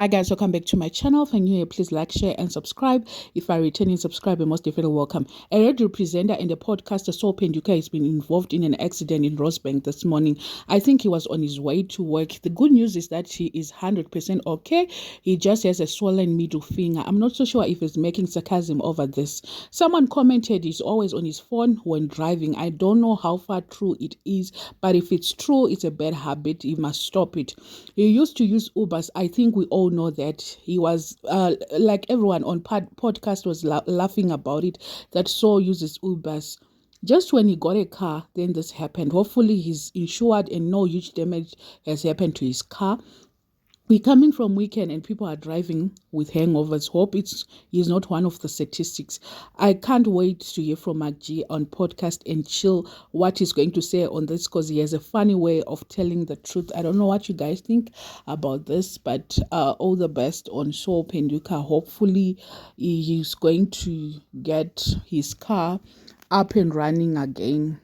Hi guys, welcome back to my channel. If you're new here, please like, share, and subscribe. If you're returning subscriber, most definitely welcome. A radio presenter and the podcaster Sol Phenduka has been involved in an accident in Rosebank this morning. I think he was on his way to work. The good news is that he is 100% okay. He just has a swollen middle finger. I'm not so sure if he's making sarcasm over this. Someone commented he's always on his phone when driving. I don't know how far true it is, but if it's true, it's a bad habit. He must stop it. He used to use Ubers. I think we all know that. He was like everyone on podcast was laughing about it, that Saul uses Ubers. Just when he got a car, then this happened. Hopefully he's insured and no huge damage has happened to his car. We're coming from weekend and people are driving with hangovers. Hope he's not one of the statistics. I can't wait to hear from Maggie on podcast and chill what he's going to say on this, because he has a funny way of telling the truth. I don't know what you guys think about this, but all the best on Sol Phenduka. Hopefully he's going to get his car up and running again.